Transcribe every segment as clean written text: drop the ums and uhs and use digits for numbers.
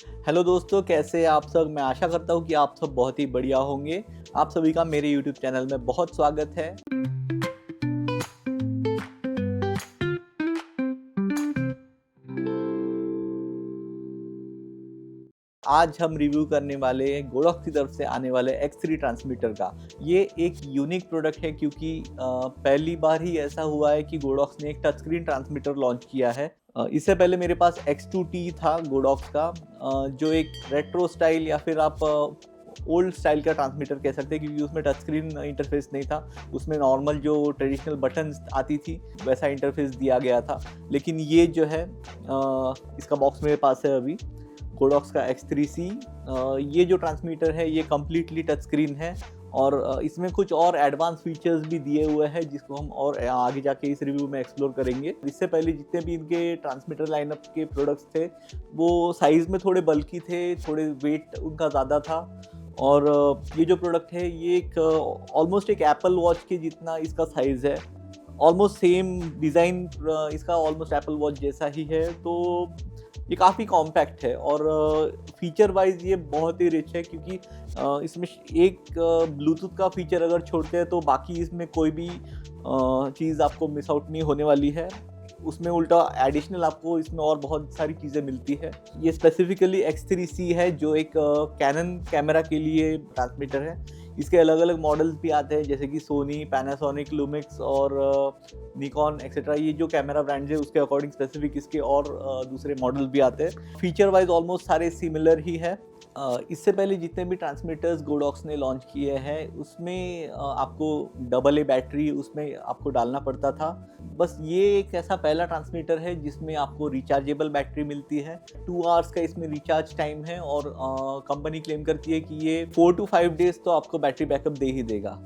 Hello दोस्तों, कैसे हैं आप सब। मैं आशा करता हूँ कि आप सब बहुत ही बढ़िया होंगे। आप सभी का मेरे यूट्यूब चैनल में बहुत स्वागत है। आज हम रिव्यू करने वाले हैं गोडॉक्स की तरफ से आने वाले X3 ट्रांसमीटर का। ये एक यूनिक प्रोडक्ट है क्योंकि पहली बार ही ऐसा हुआ है कि गोडॉक्स ने एक टच स्क्रीन ट्रांसमीटर लॉन्च किया है। इससे पहले मेरे पास X2T था गोडॉक्स का, जो एक रेट्रो स्टाइल या फिर आप ओल्ड स्टाइल का ट्रांसमीटर कह सकते हैं, क्योंकि उसमें टच स्क्रीन इंटरफेस नहीं था। उसमें नॉर्मल जो ट्रेडिशनल बटन्स आती थी वैसा इंटरफेस दिया गया था। लेकिन ये जो है इसका बॉक्स मेरे पास है अभी, गोडॉक्स का X3C। ये जो ट्रांसमीटर है ये कम्प्लीटली टच स्क्रीन है और इसमें कुछ और एडवांस फीचर्स भी दिए हुए हैं जिसको हम और आगे जाके इस रिव्यू में एक्सप्लोर करेंगे। इससे पहले जितने भी इनके ट्रांसमीटर लाइनअप के प्रोडक्ट्स थे वो साइज़ में थोड़े बल्की थे, थोड़े वेट उनका ज़्यादा था। और ये जो प्रोडक्ट है ये एक ऑलमोस्ट एक एप्पल वॉच के जितना इसका साइज़ है। ऑलमोस्ट सेम डिज़ाइन इसका ऑलमोस्ट एप्पल वॉच जैसा ही है। तो ये काफ़ी कॉम्पैक्ट है और फीचर वाइज ये बहुत ही रिच है, क्योंकि इसमें एक ब्लूटूथ का फीचर अगर छोड़ते हैं तो बाकी इसमें कोई भी चीज़ आपको मिस आउट नहीं होने वाली है। उसमें उल्टा एडिशनल आपको इसमें और बहुत सारी चीज़ें मिलती है। ये स्पेसिफिकली X3C है जो एक कैनन कैमरा के लिए ट्रांसमीटर है। इसके अलग अलग मॉडल्स भी आते हैं जैसे कि सोनी, पैनासोनिक, लूमिक्स और निकॉन एक्सेट्रा। ये जो कैमरा ब्रांड्स है उसके अकॉर्डिंग स्पेसिफिक इसके और दूसरे मॉडल भी आते हैं। फीचर वाइज ऑलमोस्ट सारे सिमिलर ही है। इससे पहले जितने भी ट्रांसमीटर्स गोडॉक्स ने लॉन्च किए हैं उसमें आपको AA बैटरी उसमें आपको डालना पड़ता था। बस ये एक ऐसा पहला ट्रांसमीटर है जिसमें आपको रिचार्जेबल बैटरी मिलती है। 2 आवर्स का इसमें रिचार्ज टाइम है और कंपनी क्लेम करती है कि ये 4 to 5 डेज तो आपको बैटरी बैकअप दे ही देगा।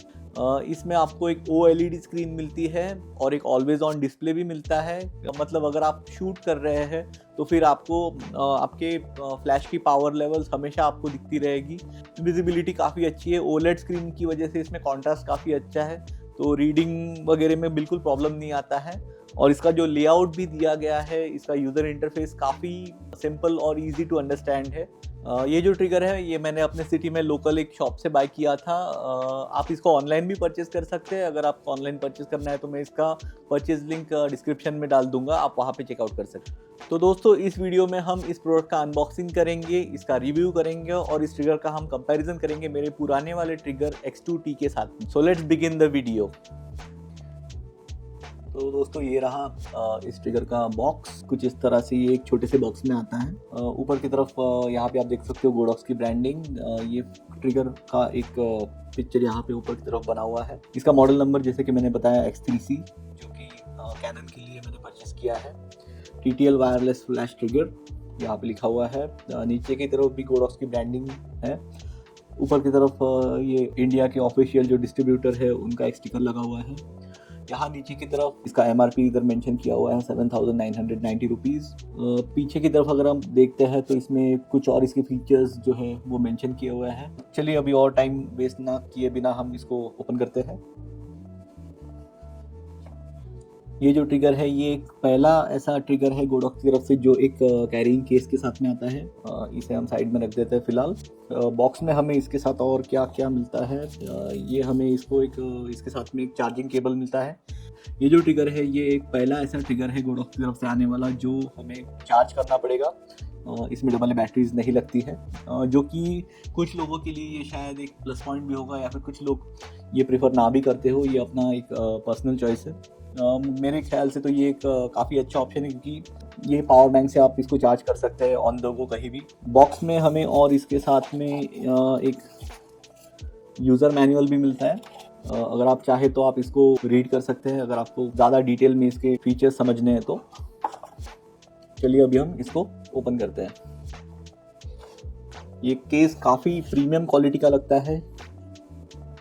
इसमें आपको एक OLED स्क्रीन मिलती है और एक ऑलवेज ऑन डिस्प्ले भी मिलता है। मतलब अगर आप शूट कर रहे हैं तो फिर आपको आपके फ्लैश की पावर लेवल्स हमेशा आपको दिखती रहेगी। विजिबिलिटी काफ़ी अच्छी है। OLED स्क्रीन की वजह से इसमें कॉन्ट्रास्ट काफ़ी अच्छा है, तो रीडिंग वगैरह में बिल्कुल प्रॉब्लम नहीं आता है। और इसका जो लेआउट भी दिया गया है, इसका यूज़र इंटरफेस काफ़ी सिंपल और इजी टू अंडरस्टैंड है। ये जो ट्रिगर है ये मैंने अपने सिटी में लोकल एक शॉप से बाय किया था। आप इसको ऑनलाइन भी परचेज़ कर सकते हैं। अगर आपको ऑनलाइन परचेज़ करना है तो मैं इसका परचेज़ लिंक डिस्क्रिप्शन में डाल दूंगा, आप वहाँ पे चेकआउट कर सकते हैं। तो दोस्तों, इस वीडियो में हम इस प्रोडक्ट का अनबॉक्सिंग करेंगे, इसका रिव्यू करेंगे और इस ट्रिगर का हम कंपैरिजन करेंगे मेरे पुराने वाले ट्रिगर X2T के साथ। So let's begin the video. तो दोस्तों, ये रहा इस ट्रिगर का बॉक्स। कुछ इस तरह से ये एक छोटे से बॉक्स में आता है। ऊपर की तरफ यहाँ पे आप देख सकते हो गोडॉक्स की ब्रांडिंग। ये ट्रिगर का एक पिक्चर यहाँ पे ऊपर की तरफ बना हुआ है। इसका मॉडल नंबर जैसे कि मैंने बताया X3C, जो कि कैनन के लिए मैंने परचेस किया है। TTL वायरलेस फ्लैश ट्रिगर यहाँ पे लिखा हुआ है। नीचे की तरफ भी गोडॉक्स की ब्रांडिंग है। ऊपर की तरफ ये इंडिया के ऑफिशियल जो डिस्ट्रीब्यूटर है उनका एक स्टिकर लगा हुआ है। यहाँ नीचे की तरफ इसका MRP इधर मेंशन किया हुआ है 7,990 रुपीज़। पीछे की तरफ अगर हम देखते हैं तो इसमें कुछ और इसके फीचर्स जो है वो मेंशन किए हुए हैं। चलिए अभी और टाइम वेस्ट ना किए बिना हम इसको ओपन करते हैं। ये जो ट्रिगर है ये एक पहला ऐसा ट्रिगर है गोडॉक्स की तरफ से जो एक कैरिंग केस के साथ में आता है। इसे हम साइड में रख देते हैं फिलहाल। बॉक्स में हमें इसके साथ और क्या क्या मिलता है, ये हमें इसको एक इसके साथ में एक चार्जिंग केबल मिलता है। ये जो ट्रिगर है ये एक पहला ऐसा ट्रिगर है गोडॉक्स की तरफ से आने वाला जो हमें चार्ज करना पड़ेगा। इसमें AA बैटरीज नहीं लगती है, जो कि कुछ लोगों के लिए ये शायद एक प्लस पॉइंट भी होगा, या फिर कुछ लोग ये प्रेफर ना भी करते हो। ये अपना एक पर्सनल चॉइस है। मेरे ख्याल से तो ये एक काफ़ी अच्छा ऑप्शन है, क्योंकि ये पावर बैंक से आप इसको चार्ज कर सकते हैं ऑन द गो कहीं भी। बॉक्स में हमें और इसके साथ में एक यूज़र मैनुअल भी मिलता है। अगर आप चाहे तो आप इसको रीड कर सकते हैं, अगर आपको ज़्यादा डिटेल में इसके फीचर्स समझने हैं तो। चलिए अभी हम इसको ओपन करते हैं। ये केस काफ़ी प्रीमियम क्वालिटी का लगता है।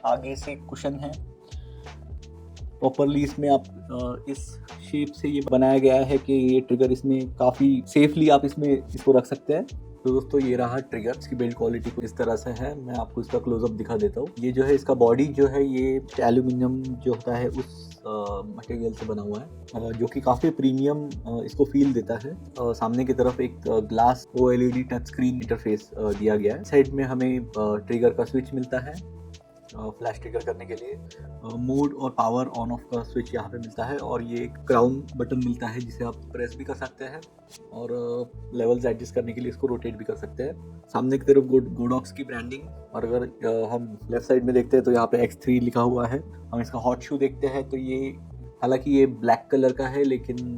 आगे से कुशन है प्रॉपरली। इसमें आप इस शेप से ये बनाया गया है कि ये ट्रिगर इसमें काफ़ी सेफली आप इसमें इसको रख सकते हैं। तो दोस्तों ये रहा ट्रिगर। इसकी बिल्ड क्वालिटी कुछ इस तरह से है, मैं आपको इसका क्लोजअप दिखा देता हूँ। ये जो है इसका बॉडी जो है ये एल्यूमिनियम जो होता है उस मटेरियल से बना हुआ है, जो कि काफ़ी प्रीमियम इसको फील देता है। सामने की तरफ एक glass OLED touch screen interface दिया गया है। साइड में हमें ट्रिगर का स्विच मिलता है फ्लैश ट्रिगर करने के लिए। मोड और पावर ऑन ऑफ का स्विच यहाँ पे मिलता है, और ये एक क्राउन बटन मिलता है जिसे आप प्रेस भी कर सकते हैं, और लेवल्स एडजस्ट करने के लिए इसको रोटेट भी कर सकते हैं। सामने की तरफ गोडॉक्स की ब्रांडिंग, और अगर हम लेफ्ट साइड में देखते हैं तो यहाँ पे X3 लिखा हुआ है। हम इसका हॉट शू देखते हैं तो ये, हालांकि ये ब्लैक कलर का है लेकिन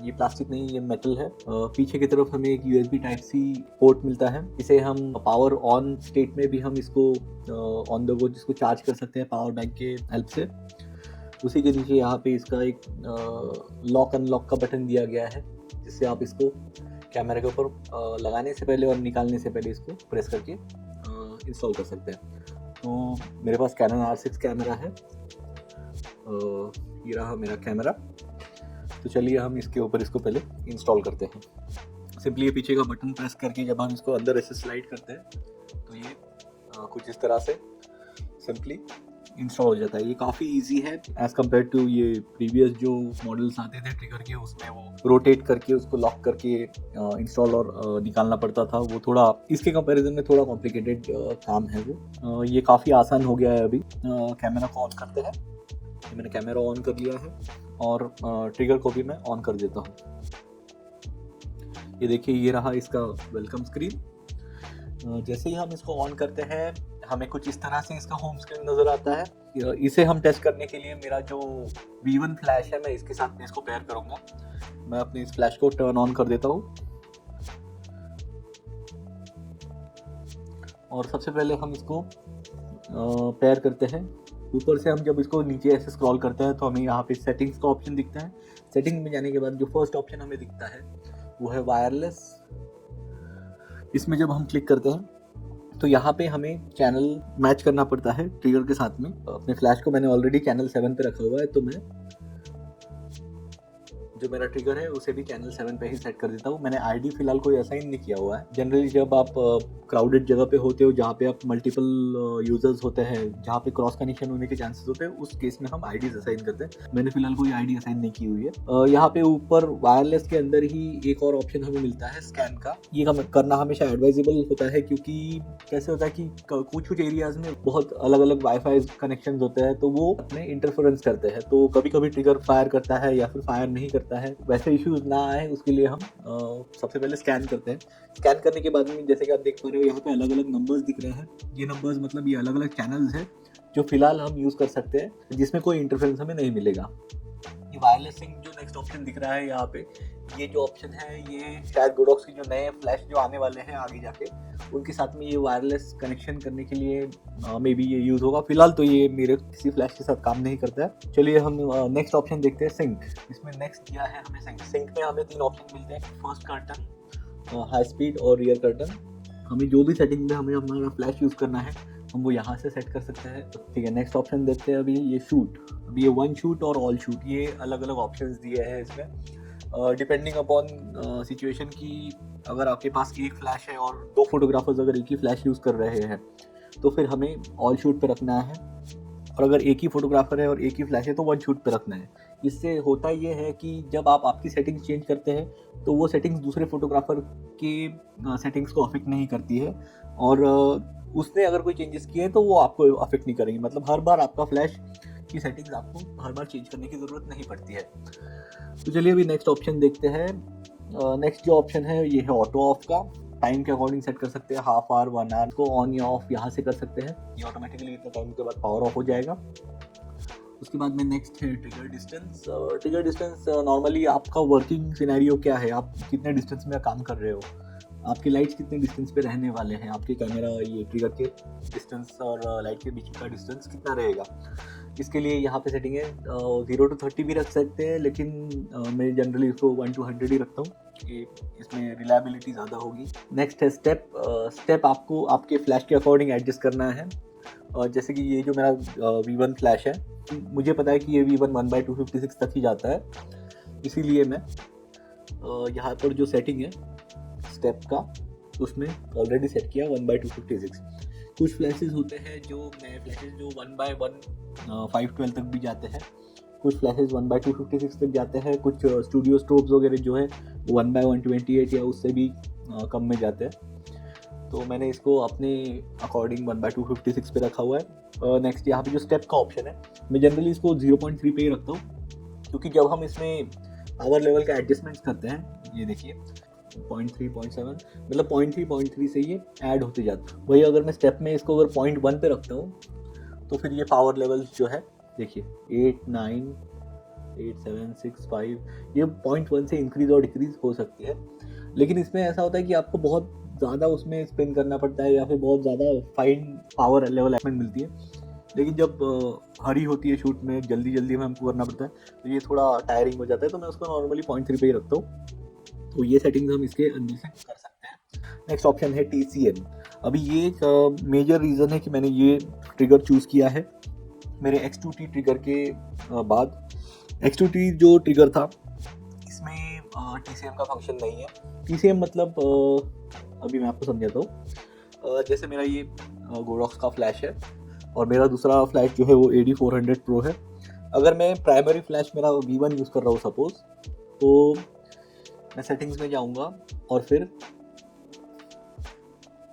ये प्लास्टिक नहीं, ये मेटल है। पीछे की तरफ हमें एक USB Type-C पोर्ट मिलता है। इसे हम पावर ऑन स्टेट में भी हम इसको ऑन द गो जिसको चार्ज कर सकते हैं पावर बैंक के हेल्प से। उसी के नीचे यहाँ पे इसका एक लॉक अनलॉक का बटन दिया गया है, जिससे आप इसको कैमरे के ऊपर लगाने से पहले और निकालने से पहले इसको प्रेस करके इंस्टॉल कर सकते हैं। तो मेरे पास Canon R6 कैमरा है, ये रहा मेरा कैमरा। तो चलिए हम इसके ऊपर इसको पहले इंस्टॉल करते हैं। सिंपली ये पीछे का बटन प्रेस करके जब हम इसको अंदर ऐसे स्लाइड करते हैं तो ये कुछ इस तरह से सिंपली इंस्टॉल हो जाता है। ये काफ़ी इजी है एज़ कम्पेयर टू ये प्रीवियस जो मॉडल्स आते थे ट्रिगर के, उसमें वो रोटेट करके उसको लॉक करके इंस्टॉल और निकालना पड़ता था। वो थोड़ा इसके कंपैरिजन में थोड़ा कॉम्प्लिकेटेड काम है वो। ये काफ़ी आसान हो गया है अभी। कैमरा को ऑन करते हैं। मैंने कैमरा ऑन कर लिया है और ट्रिगर को भी मैं ऑन कर देता हूँ। ये देखिए, ये रहा इसका वेलकम स्क्रीन। जैसे ही हम इसको ऑन करते हैं हमें कुछ इस तरह से इसका होम स्क्रीन नज़र आता है। इसे हम टेस्ट करने के लिए मेरा जो V1 फ्लैश है, मैं इसके साथ में इसको पेयर करूँगा। मैं अपने इस फ्लैश को टर्न ऑन कर देता हूँ, और सबसे पहले हम इसको पेयर करते हैं। ऊपर से हम जब इसको नीचे ऐसे स्क्रॉल करते हैं तो हमें यहाँ पे सेटिंग्स का ऑप्शन दिखता है। सेटिंग में जाने के बाद जो फर्स्ट ऑप्शन हमें दिखता है वो है वायरलेस। इसमें जब हम क्लिक करते हैं तो यहाँ पे हमें चैनल मैच करना पड़ता है ट्रिगर के साथ में। अपने फ्लैश को मैंने ऑलरेडी चैनल 7 पे रखा हुआ है, तो मैं जो मेरा ट्रिगर है उसे भी चैनल 7 पे ही सेट कर देता हूँ। मैंने आईडी फिलहाल कोई असाइन नहीं किया हुआ है। जनरली जब आप क्राउडेड जगह पे होते हो जहाँ पे आप मल्टीपल यूजर्स होते हैं, जहाँ पे क्रॉस कनेक्शन होने के चांसेस होते हैं, उस केस में हम आईडीज असाइन करते हैं। मैंने फिलहाल कोई आईडी असाइन नहीं की हुई है। यहाँ पे ऊपर वायरलेस के अंदर ही एक और ऑप्शन हमें मिलता है स्कैन का। ये करना हमेशा एडवाइजेबल होता है, क्योंकि कैसे होता है कि कुछ एरियाज में बहुत अलग अलग वाईफाई कनेक्शन होते हैं, तो वो अपने इंटरफेरेंस करते हैं। तो कभी कभी ट्रिगर फायर करता है या फिर फायर नहीं करता है। वैसे इश्यूज ना आए उसके लिए हम सबसे पहले स्कैन करते हैं। स्कैन करने के बाद में जैसे कि आप देख पा रहे हो यहाँ पे अलग अलग नंबर्स दिख रहे हैं। ये नंबर्स मतलब ये अलग अलग चैनल्स हैं जो फिलहाल हम यूज़ कर सकते हैं, जिसमें कोई इंटरफेरेंस हमें नहीं मिलेगा। ये वायरलेस सिंक जो नेक्स्ट ऑप्शन दिख रहा है यहाँ पे, ये जो ऑप्शन है ये शायद गोडॉक्स की जो नए फ्लैश जो आने वाले हैं आगे जाके, उनके साथ में ये वायरलेस कनेक्शन करने के लिए मे बी ये यूज़ होगा। फिलहाल तो ये मेरे किसी फ्लैश के साथ काम नहीं करता है। चलिए हम नेक्स्ट ऑप्शन देखते हैं, सिंक। इसमें नेक्स्ट दिया है हमें सिंक। सिंक में हमें 3 ऑप्शन मिलते हैं, फर्स्ट कर्टन, हाई स्पीड और रियर कर्टन। हमें जो भी सेटिंग में हमें हमारा फ्लैश यूज़ करना है हम वो यहाँ से सेट कर सकते हैं। ठीक है, नेक्स्ट ऑप्शन देखते हैं। अभी ये शूट, अभी ये 1 शूट और ऑल शूट, ये अलग अलग ऑप्शंस दिए हैं इसमें डिपेंडिंग अपॉन सिचुएशन की। अगर आपके पास एक फ्लैश है और 2 फोटोग्राफर्स अगर एक ही फ्लैश यूज़ कर रहे हैं तो फिर हमें ऑल शूट पे रखना है, और अगर एक ही फोटोग्राफर है और एक ही फ्लैश है तो 1 शूट पे रखना है। इससे होता ये है कि जब आप आपकी सेटिंग्स चेंज करते हैं तो वो सेटिंग्स दूसरे फोटोग्राफर के सेटिंग्स को अफेक्ट नहीं करती है, और उसने अगर कोई चेंजेस किए तो वो आपको अफेक्ट नहीं करेंगे। मतलब हर बार आपका फ्लैश की सेटिंग्स आपको हर बार चेंज करने की ज़रूरत नहीं पड़ती है। तो चलिए अभी नेक्स्ट ऑप्शन देखते हैं। नेक्स्ट जो ऑप्शन है ये है ऑटो ऑफ का। टाइम के अकॉर्डिंग सेट कर सकते हैं, हाफ आवर, 1 आवर को ऑन या ऑफ यहाँ से कर सकते हैं। ये ऑटोमेटिकली इतने टाइम के बाद पावर ऑफ हो जाएगा। उसके बाद में नेक्स्ट है trigger distance. Trigger distance normally आपका वर्किंग सिनेरियो क्या है, आप कितने डिस्टेंस में काम कर रहे हो, आपकी लाइट्स कितने डिस्टेंस पे रहने वाले हैं, आपके कैमरा ये ट्रिगर के डिस्टेंस और लाइट के बीच का डिस्टेंस कितना रहेगा। इसके लिए यहाँ पे सेटिंग है 0 to 30 भी रख सकते हैं, लेकिन मैं जनरली इसको 1 to 100 ही रखता हूँ कि इसमें रिलायबिलिटी ज़्यादा होगी। नेक्स्ट है स्टेप। स्टेप आपको आपके फ्लैश के अकॉर्डिंग एडजस्ट करना है। जैसे कि ये जो मेरा V1 फ्लैश है, मुझे पता है कि ये V1 1/256 तक ही जाता है, इसीलिए मैं यहाँ पर जो सेटिंग है स्टेप का उसमें ऑलरेडी सेट किया 1/256। कुछ फ्लैशेस होते हैं जो नए फ्लैशेस जो 1/1 512 तक भी जाते हैं, कुछ फ्लैशेस 1/256 तक जाते हैं, कुछ स्टूडियो स्ट्रोब्स वगैरह जो है 1/128 या उससे भी कम में जाते हैं। तो मैंने इसको अपने अकॉर्डिंग 1/256 पे रखा हुआ है। नेक्स्ट यहाँ पे जो स्टेप का ऑप्शन है, मैं जनरली इसको 0.3 पे ही रखता हूँ, क्योंकि जब हम इसमें पावर लेवल का एडजस्टमेंट्स करते हैं, ये देखिए 0.3 0.7 मतलब 0.3 से ये ऐड होते जाता है। वही अगर मैं स्टेप में इसको अगर 0.1 पे रखता हूँ तो फिर ये पावर लेवल्स जो है देखिए 8 9 8 7 6 5 ये 0.1 से इंक्रीज और डिक्रीज हो सकती है। लेकिन इसमें ऐसा होता है कि आपको बहुत ज़्यादा उसमें स्पिन करना पड़ता है या फिर बहुत ज़्यादा फाइन पावर लेवल एडजस्टमेंट मिलती है। लेकिन जब हरी होती है शूट में, जल्दी जल्दी में हमको करना पड़ता है, तो ये थोड़ा टायरिंग हो जाता है, तो मैं उसको नॉर्मली 0.3 पे ही रखता हूँ। तो ये सेटिंग्स हम इसके अंदर से कर सकते हैं। नेक्स्ट ऑप्शन है TCM। अभी ये एक मेजर रीज़न है कि मैंने ये ट्रिगर चूज़ किया है मेरे X2T ट्रिगर के बाद। X2T जो ट्रिगर था इसमें TCM का फंक्शन नहीं है। TCM मतलब अभी मैं आपको समझाता हूँ। जैसे मेरा ये गोडॉक्स का फ्लैश है और मेरा दूसरा फ्लैश जो है वो AD400 Pro है। अगर मैं प्राइमरी फ्लैश मेरा V1 यूज़ कर रहा हूँ सपोज, तो मैं सेटिंग्स में जाऊँगा और फिर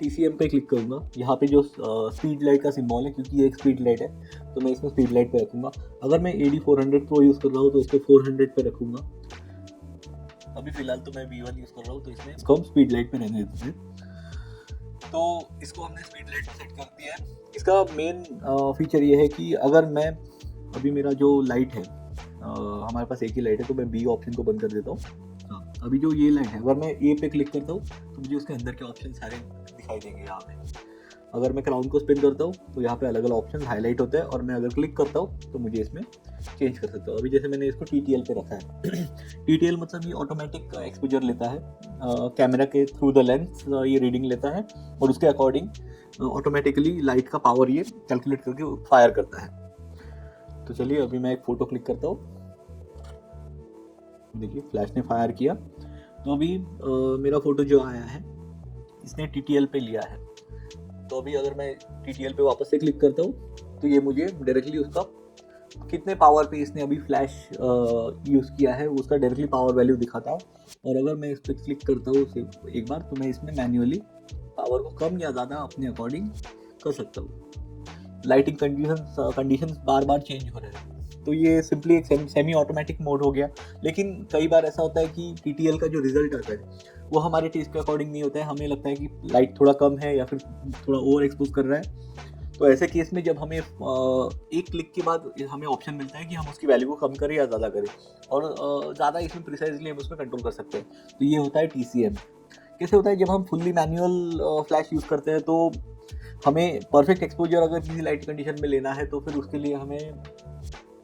TCM पे क्लिक करूँगा। यहाँ पे जो स्पीड लाइट का सिंबल है, क्योंकि ये एक स्पीड लाइट है तो मैं इसमें स्पीड लाइट पे रखूँगा। अगर मैं AD400 Pro यूज़ कर रहा हूँ तो इसको 400 पे रखूँगा। अभी फ़िलहाल तो मैं V1 यूज़ कर रहा हूँ तो इसमें इसको हम स्पीड लाइट पे रहने देते हैं। तो इसको हमने स्पीड लाइट पे सेट कर दिया है। इसका मेन फीचर ये है कि अगर मैं अभी मेरा जो लाइट है, हमारे पास एक ही लाइट है, तो मैं B ऑप्शन को बंद कर देता हूँ। हाँ, अभी जो ये लाइट है, अगर मैं A पे क्लिक करता हूँ तो मुझे उसके अंदर के ऑप्शन सारे दिखाई देंगे यहाँ पे। अगर मैं क्राउन को स्पिन करता हूँ तो यहाँ पे अलग अलग ऑप्शन हाईलाइट होते हैं, और मैं अगर क्लिक करता हूँ तो मुझे इसमें चेंज कर सकता हूँ। अभी जैसे मैंने इसको TTL पे रखा है TTL मतलब ये ऑटोमेटिक एक्सपोजर लेता है कैमरा के थ्रू द लेंस, ये रीडिंग लेता है और उसके अकॉर्डिंग ऑटोमेटिकली लाइट का पावर ये कैलकुलेट करके फायर करता है। तो चलिए अभी मैं एक फ़ोटो क्लिक करता हूँ। देखिए फ्लैश ने फायर किया, तो अभी मेरा फ़ोटो जो आया है इसने TTL पे लिया है। तो अभी अगर मैं TTL पे वापस से क्लिक करता हूँ तो ये मुझे डायरेक्टली उसका कितने पावर पे इसने अभी फ्लैश यूज़ किया है उसका डायरेक्टली पावर वैल्यू दिखाता है। और अगर मैं इस पर क्लिक करता हूँ एक बार, तो मैं इसमें मैन्युअली पावर को कम या ज़्यादा अपने अकॉर्डिंग कर सकता हूँ। लाइटिंग कंडीशंस बार बार चेंज हो रहे हैं, तो ये सिंपली एक सेमी ऑटोमेटिक मोड हो गया। लेकिन कई बार ऐसा होता है कि TTL का जो रिजल्ट आता है वो हमारे टेस्ट के अकॉर्डिंग नहीं होता है। हमें लगता है कि लाइट थोड़ा कम है या फिर थोड़ा ओवर एक्सपोज कर रहा है। तो ऐसे केस में जब हमें एक क्लिक के बाद हमें ऑप्शन मिलता है कि हम उसकी वैल्यू को कम करें या ज़्यादा करें, और ज़्यादा इसमें प्रिसाइजली हम उसमें कंट्रोल कर सकते हैं। तो ये होता है TCM। कैसे होता है, जब हम फुल्ली मैनुअल फ्लैश यूज़ करते हैं तो हमें परफेक्ट एक्सपोजर अगर किसी लाइट कंडीशन में लेना है तो फिर उसके लिए हमें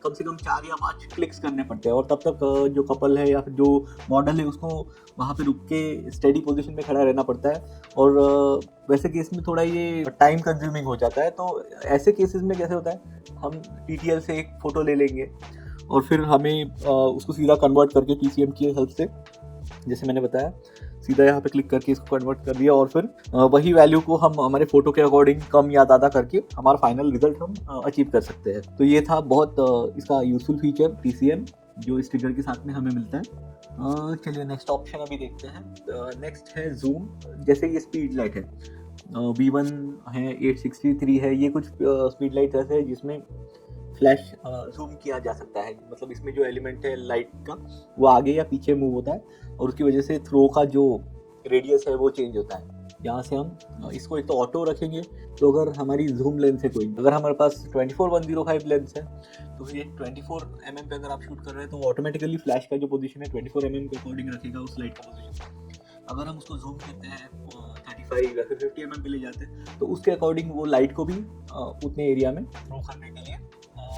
कम से कम 4 या 5 क्लिक्स करने पड़ते हैं, और तब तक जो कपल है या फिर जो मॉडल है उसको वहाँ पे रुक के स्टेडी पोजीशन में खड़ा रहना पड़ता है। और वैसे केस में थोड़ा ये टाइम कंज्यूमिंग हो जाता है। तो ऐसे केसेस में कैसे होता है, हम TTL से एक फ़ोटो ले लेंगे और फिर हमें उसको सीधा कन्वर्ट करके TCM की हेल्प से, जैसे मैंने बताया, सीधा यहाँ पे क्लिक करके इसको कन्वर्ट कर दिया, और फिर वही वैल्यू को हम हमारे फोटो के अकॉर्डिंग कम या ज़्यादा करके हमारा फाइनल रिजल्ट हम अचीव कर सकते हैं। तो ये था बहुत इसका यूजफुल फीचर TCM जो इस ट्रिगर के साथ में हमें मिलता है। चलिए नेक्स्ट ऑप्शन अभी देखते हैं। नेक्स्ट है जूम। जैसे ये स्पीड लाइट है, V1 है, 863 है, ये कुछ स्पीड लाइट ऐसे है जिसमें फ्लैश जूम किया जा सकता है। मतलब इसमें जो एलिमेंट है लाइट का वो आगे या पीछे मूव होता है और उसकी वजह से थ्रो का जो रेडियस है वो चेंज होता है। यहाँ से हम इसको एक तो ऑटो रखेंगे, तो अगर हमारी जूम लेंस है कोई, अगर हमारे पास 24-105 लेंस है तो ये 24 mm पे अगर आप शूट कर रहे हैं तो ऑटोमेटिकली फ्लैश का जो पोजीशन है 24 mm के अकॉर्डिंग रखेगा उस लाइट का पोजीशन। अगर हम उसको जूम करते हैं 35 या फिर 50 mm पे ले जाते हैं तो उसके अकॉर्डिंग वो लाइट को भी उतने एरिया में थ्रो करने के लिए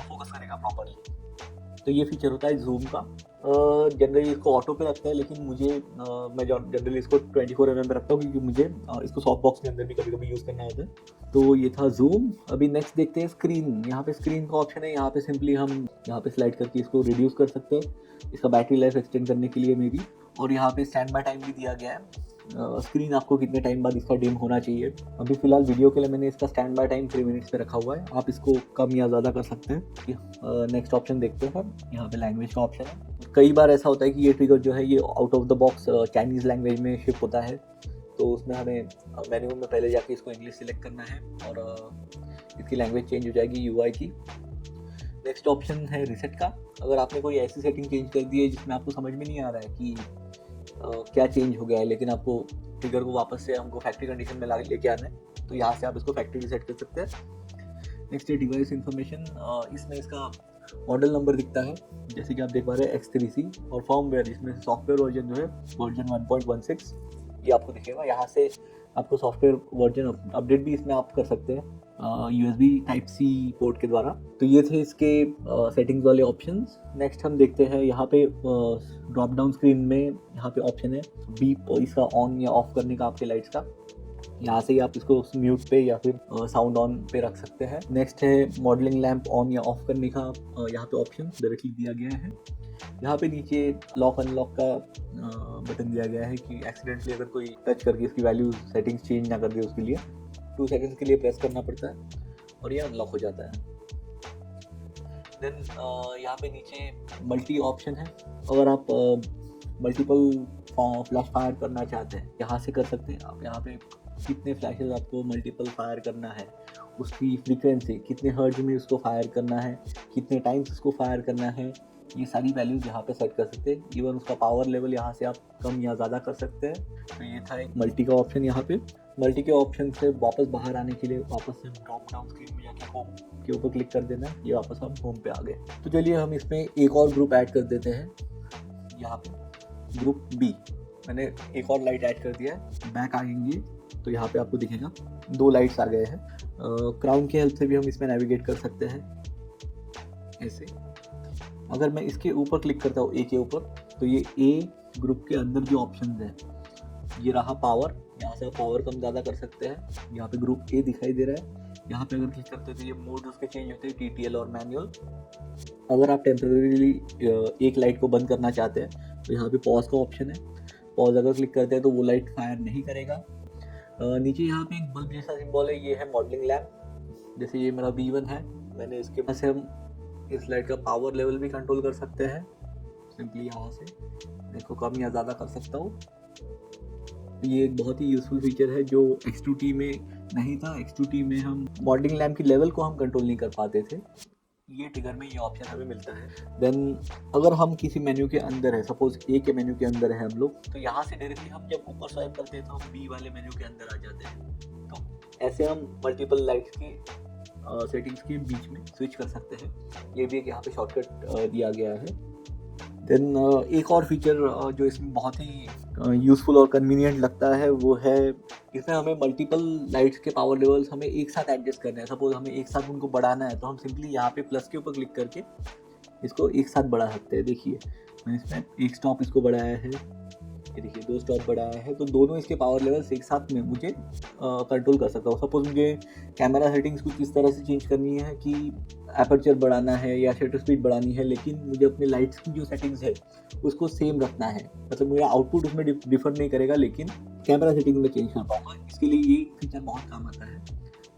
फोकस करेगा प्रॉपरली। तो ये फीचर होता है जूम का। जनरली इसको ऑटो पे रखता है, लेकिन मैं जनरली इसको 24 mm पे रखता हूँ क्योंकि मुझे इसको सॉफ्ट बॉक्स के अंदर भी कभी कभी यूज़ करना होता है। तो ये था जूम। अभी नेक्स्ट देखते हैं स्क्रीन। यहाँ पे स्क्रीन का ऑप्शन है, यहाँ पे सिंपली हम यहाँ पे स्लाइड करके इसको रिड्यूस कर सकते हैं इसका बैटरी लाइफ एक्सटेंड करने के लिए मे बी। और यहाँ पे स्टैंड बाय टाइम भी दिया गया है स्क्रीन आपको कितने टाइम बाद इसका डिम होना चाहिए। अभी फिलहाल वीडियो के लिए मैंने इसका स्टैंड बाय टाइम 3 मिनट्स पे रखा हुआ है, आप इसको कम या ज़्यादा कर सकते हैं। नेक्स्ट ऑप्शन देखते हैं हम, यहाँ पे लैंग्वेज का ऑप्शन है। कई बार ऐसा होता है कि ये ट्रिगर जो है ये out of the box Chinese language में शिप होता है, तो उसमें हमें मेन्यू में पहले जाके इसको इंग्लिश सिलेक्ट करना है और इसकी लैंग्वेज चेंज हो जाएगी यूआई की। नेक्स्ट ऑप्शन है रीसेट का। अगर आपने कोई ऐसी सेटिंग चेंज कर दी है जिसमें आपको समझ में नहीं आ रहा है कि क्या चेंज हो गया है, लेकिन आपको ट्रिगर को वापस से हमको फैक्ट्री कंडीशन में लेके आना है, तो यहाँ से आप इसको फैक्ट्री रीसेट कर सकते हैं। नेक्स्ट है डिवाइस इन्फॉर्मेशन। इसमें इसका मॉडल नंबर दिखता है, जैसे कि आप देख पा रहे हैं X3C, और फर्मवेयर जिसमें सॉफ्टवेयर वर्जन जो है वर्जन 1.16 ये आपको दिखेगा। यहाँ से आपको सॉफ्टवेयर वर्जन अपडेट भी इसमें आप कर सकते हैं USB Type-C पोर्ट के द्वारा। तो ये थे इसके सेटिंग्स वाले ऑप्शंस। नेक्स्ट हम देखते हैं यहाँ पे ड्रॉप डाउन स्क्रीन में यहाँ पे ऑप्शन है बीप, इसका ऑन या ऑफ करने का आपके लाइट्स का। यहाँ से ही आप इसको म्यूट पे या फिर साउंड ऑन पे रख सकते हैं। नेक्स्ट है मॉडलिंग लैंप ऑन या ऑफ करने का यहाँ पे ऑप्शन डायरेक्टली दिया गया है। यहाँ पे नीचे लॉक अनलॉक का बटन दिया गया है कि एक्सीडेंटली अगर कोई टच करके इसकी वैल्यू सेटिंग्स चेंज ना कर दे उसके लिए 2 सेकंड्स के लिए प्रेस करना पड़ता है और ये अनलॉक हो जाता है। देन यहाँ पे नीचे मल्टी ऑप्शन है। अगर आप मल्टीपल फ्लैश फायर करना चाहते हैं यहाँ से कर सकते हैं। आप यहाँ पे कितने फ्लैशेस आपको मल्टीपल फायर करना है, उसकी फ्रीक्वेंसी कितने हर्ट्ज में उसको फायर करना है, कितने टाइम्स उसको फायर करना है, ये सारी वैल्यूज यहाँ पे सेट कर सकते हैं। इवन उसका पावर लेवल यहाँ से आप कम या ज़्यादा कर सकते हैं। तो ये था एक मल्टी का ऑप्शन। यहाँ पे मल्टी के ऑप्शन से वापस बाहर आने के लिए वापस से ड्रॉप डाउन स्क्रीन में जाके होम के ऊपर क्लिक कर देना है, ये वापस हम होम पे आ गए। तो चलिए हम इसमें एक और ग्रुप ऐड कर देते हैं। यहाँ पे ग्रुप बी मैंने एक और लाइट ऐड कर दिया है। बैक आएंगे तो यहाँ पे आपको दिखेगा 2 लाइट्स आ गए हैं। क्राउन की हेल्प से भी हम इसमें नेविगेट कर सकते हैं ऐसे। अगर मैं इसके ऊपर क्लिक करता हूँ ए के ऊपर, तो ये ए ग्रुप के अंदर जो ऑप्शन है ये रहा पावर, यहाँ से आप पावर कम ज़्यादा कर सकते हैं। यहाँ पे ग्रुप ए दिखाई दे रहा है, यहाँ पे अगर क्लिक करते हैं तो ये मोड उसके चेंज होते हैं TTL और मैनुअल। अगर आप टेम्परेरीली एक लाइट को बंद करना चाहते हैं तो यहाँ पे पॉज का ऑप्शन है। पॉज अगर क्लिक करते हैं तो वो लाइट फायर नहीं करेगा। नीचे यहाँ पे एक बल्ब जैसा सिंबल है, ये है मॉडलिंग लैम्प। जैसे ये मेरा B1 है, मैंने इसके पास से हम इस लाइट का पावर लेवल भी कंट्रोल कर सकते हैं। सिंपली यहाँ से देखो कम या ज़्यादा कर सकता हूँ। ये एक बहुत ही यूज़फुल फीचर है जो X2T में नहीं था। X2T में हम मॉडलिंग लैम्प की लेवल को हम कंट्रोल नहीं कर पाते थे, ये ट्रिगर में ये ऑप्शन हमें मिलता है। देन अगर हम किसी मेन्यू के अंदर है, सपोज ए के मेन्यू के अंदर है हम लोग, तो यहाँ से डायरेक्टली हम जब ऊपर स्वाइप करते हैं तो हम बी वाले मेन्यू के अंदर आ जाते हैं। तो ऐसे हम मल्टीपल लाइट्स की सेटिंग्स के बीच में स्विच कर सकते हैं। ये भी एक यहाँ पे शॉर्टकट दिया गया है। देन एक और फीचर जो इसमें बहुत ही यूज़फुल और कन्वीनियंट लगता है वो है इसमें हमें मल्टीपल लाइट्स के पावर लेवल्स हमें एक साथ एडजस्ट करने हैं। सपोज हमें एक साथ उनको बढ़ाना है तो हम सिंपली यहाँ पे प्लस के ऊपर क्लिक करके इसको एक साथ बढ़ा सकते हैं। देखिए मैंने इसमें एक स्टॉप इसको बढ़ाया है, ये देखिए 2 स्टॉप बढ़ाया है, तो दोनों इसके पावर लेवल्स एक साथ में मुझे कंट्रोल कर सकता हूँ। सपोज मुझे कैमरा सेटिंग्स कुछ इस तरह से चेंज करनी है कि एपर्चर बढ़ाना है या शटर स्पीड बढ़ानी है, लेकिन मुझे अपने लाइट्स की जो सेटिंग्स है उसको सेम रखना है। मतलब मेरा आउटपुट उसमें डिफर नहीं करेगा, लेकिन कैमरा सेटिंग में चेंज कर पाऊंगा। इसके लिए ये फीचर बहुत काम आता है।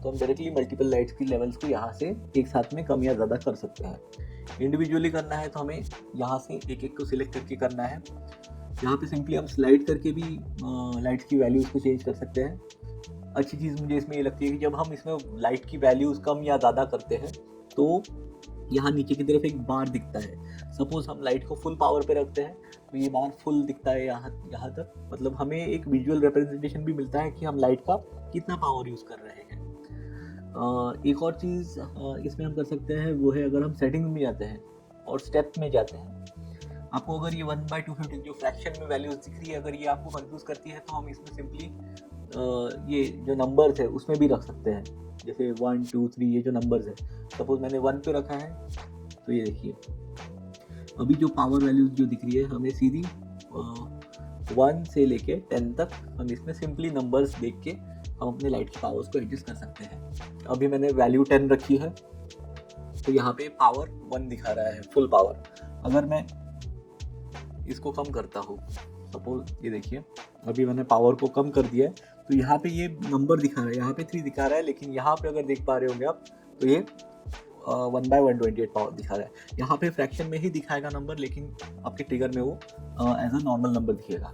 तो हम डायरेक्टली मल्टीपल लाइट्स की लेवल्स को यहाँ से एक साथ में कम या ज़्यादा कर सकते हैं। इंडिविजुअली करना है तो हमें यहाँ से एक एक को सिलेक्ट करके करना है। यहाँ पे सिंपली हम स्लाइड करके भी लाइट्स की वैल्यूज़ को चेंज कर सकते हैं। अच्छी चीज़ मुझे इसमें ये लगती है कि जब हम इसमें लाइट की वैल्यूज़ कम या ज़्यादा करते हैं तो यहाँ नीचे की तरफ एक बार दिखता है। सपोज हम लाइट को फुल पावर पे रखते हैं तो ये बार फुल दिखता है यहाँ तक। मतलब हमें एक विजुअल रिप्रेजेंटेशन भी मिलता है कि हम लाइट का कितना पावर यूज़ कर रहे हैं। एक और चीज़ इसमें हम कर सकते हैं वो है अगर हम सेटिंग में जाते हैं और स्टेप में जाते हैं, आपको अगर ये 1/250 जो फ्रैक्शन में वैल्यूज दिख रही है अगर ये आपको कंफ्यूज करती है तो हम इसमें सिंपली ये जो नंबर्स है उसमें भी रख सकते हैं। जैसे 1 2 3 ये जो नंबर्स है, सपोज मैंने 1 पे रखा है तो ये देखिए अभी जो पावर वैल्यूज जो दिख रही है हमें सीधी 1 से लेके 10 तक हम इसमें सिंपली नंबर्स देख के हम अपने लाइट की पावर्स को एडजस्ट कर सकते हैं। अभी मैंने वैल्यू 10 रखी है तो यहाँ पे पावर 1 दिखा रहा है फुल पावर। अगर मैं इसको कम करता हूँ सपोज ये देखिए, अभी मैंने पावर को कम कर दिया है तो यहाँ पे ये नंबर दिखा रहा है, यहाँ पे 3 दिखा रहा है, लेकिन यहाँ पे अगर देख पा रहे होंगे आप तो ये 1/128 पावर दिखा रहा है। यहाँ पे फ्रैक्शन में ही दिखाएगा नंबर, लेकिन आपके ट्रिगर में वो एज अ नॉर्मल नंबर दिखेगा।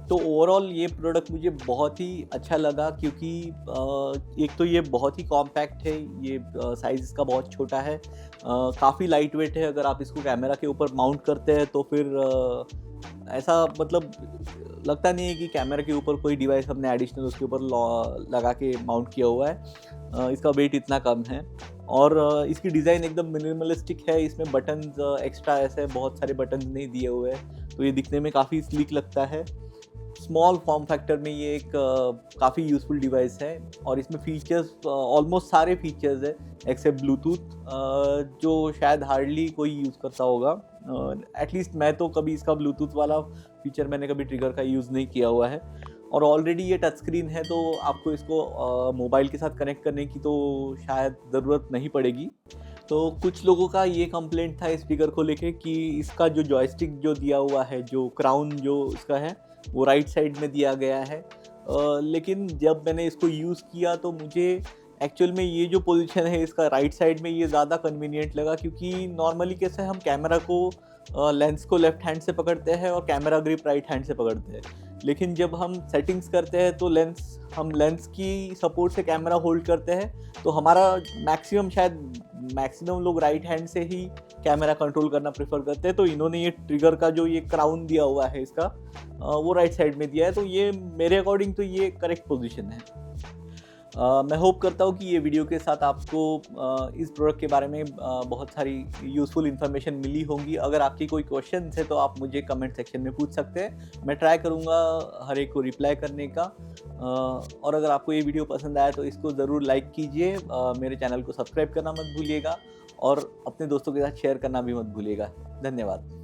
तो ओवरऑल ये प्रोडक्ट मुझे बहुत ही अच्छा लगा, क्योंकि एक तो ये बहुत ही कॉम्पैक्ट है, ये साइज़ इसका बहुत छोटा है, काफ़ी लाइट वेट है। अगर आप इसको कैमरा के ऊपर माउंट करते हैं तो फिर ऐसा मतलब लगता नहीं है कि कैमरा के ऊपर कोई डिवाइस हमने एडिशनल उसके ऊपर लगा के माउंट किया हुआ है। इसका वेट इतना कम है और इसकी डिज़ाइन एकदम मिनिमलिस्टिक है। इसमें बटन्स एक्स्ट्रा ऐसे बहुत सारे बटन्स नहीं दिए हुए हैं, तो ये दिखने में काफ़ी स्लीक लगता है। स्मॉल फॉर्म फैक्टर में ये एक काफ़ी यूज़फुल डिवाइस है और इसमें फ़ीचर्स ऑलमोस्ट सारे फ़ीचर्स है एक्सेप्ट ब्लूटूथ, जो शायद हार्डली कोई यूज़ करता होगा। एटलीस्ट मैं तो कभी इसका ब्लूटूथ वाला फ़ीचर मैंने कभी ट्रिगर का यूज़ नहीं किया हुआ है। और ऑलरेडी ये टच स्क्रीन है तो आपको इसको मोबाइल के साथ कनेक्ट करने की तो शायद ज़रूरत नहीं पड़ेगी। तो कुछ लोगों का ये कंप्लेंट था इस ट्रिगर को लेके कि इसका जो जॉयस्टिक जो दिया हुआ है, जो क्राउन जो इसका है वो राइट साइड में दिया गया है। लेकिन जब मैंने इसको यूज़ किया तो मुझे एक्चुअल में ये जो पोजीशन है इसका राइट साइड में ये ज़्यादा कन्वीनियंट लगा, क्योंकि नॉर्मली कैसे हम कैमरा को लेंस को लेफ्ट हैंड से पकड़ते हैं और कैमरा ग्रिप राइट हैंड से पकड़ते हैं, लेकिन जब हम सेटिंग्स करते हैं तो हम लेंस की सपोर्ट से कैमरा होल्ड करते हैं, तो हमारा मैक्सिमम लोग राइट हैंड से ही कैमरा कंट्रोल करना प्रेफर करते हैं। तो इन्होंने ये ट्रिगर का जो ये क्राउन दिया हुआ है इसका वो राइट साइड में दिया है, तो ये मेरे अकॉर्डिंग तो ये करेक्ट पोजीशन है। मैं होप करता हूँ कि ये वीडियो के साथ आपको इस प्रोडक्ट के बारे में बहुत सारी यूज़फुल इन्फॉर्मेशन मिली होंगी। अगर आपकी कोई क्वेश्चन है तो आप मुझे कमेंट सेक्शन में पूछ सकते हैं, मैं ट्राई करूँगा हर एक को रिप्लाई करने का। और अगर आपको ये वीडियो पसंद आया तो इसको ज़रूर लाइक कीजिए, मेरे चैनल को सब्सक्राइब करना मत भूलिएगा और अपने दोस्तों के साथ शेयर करना भी मत भूलिएगा। धन्यवाद।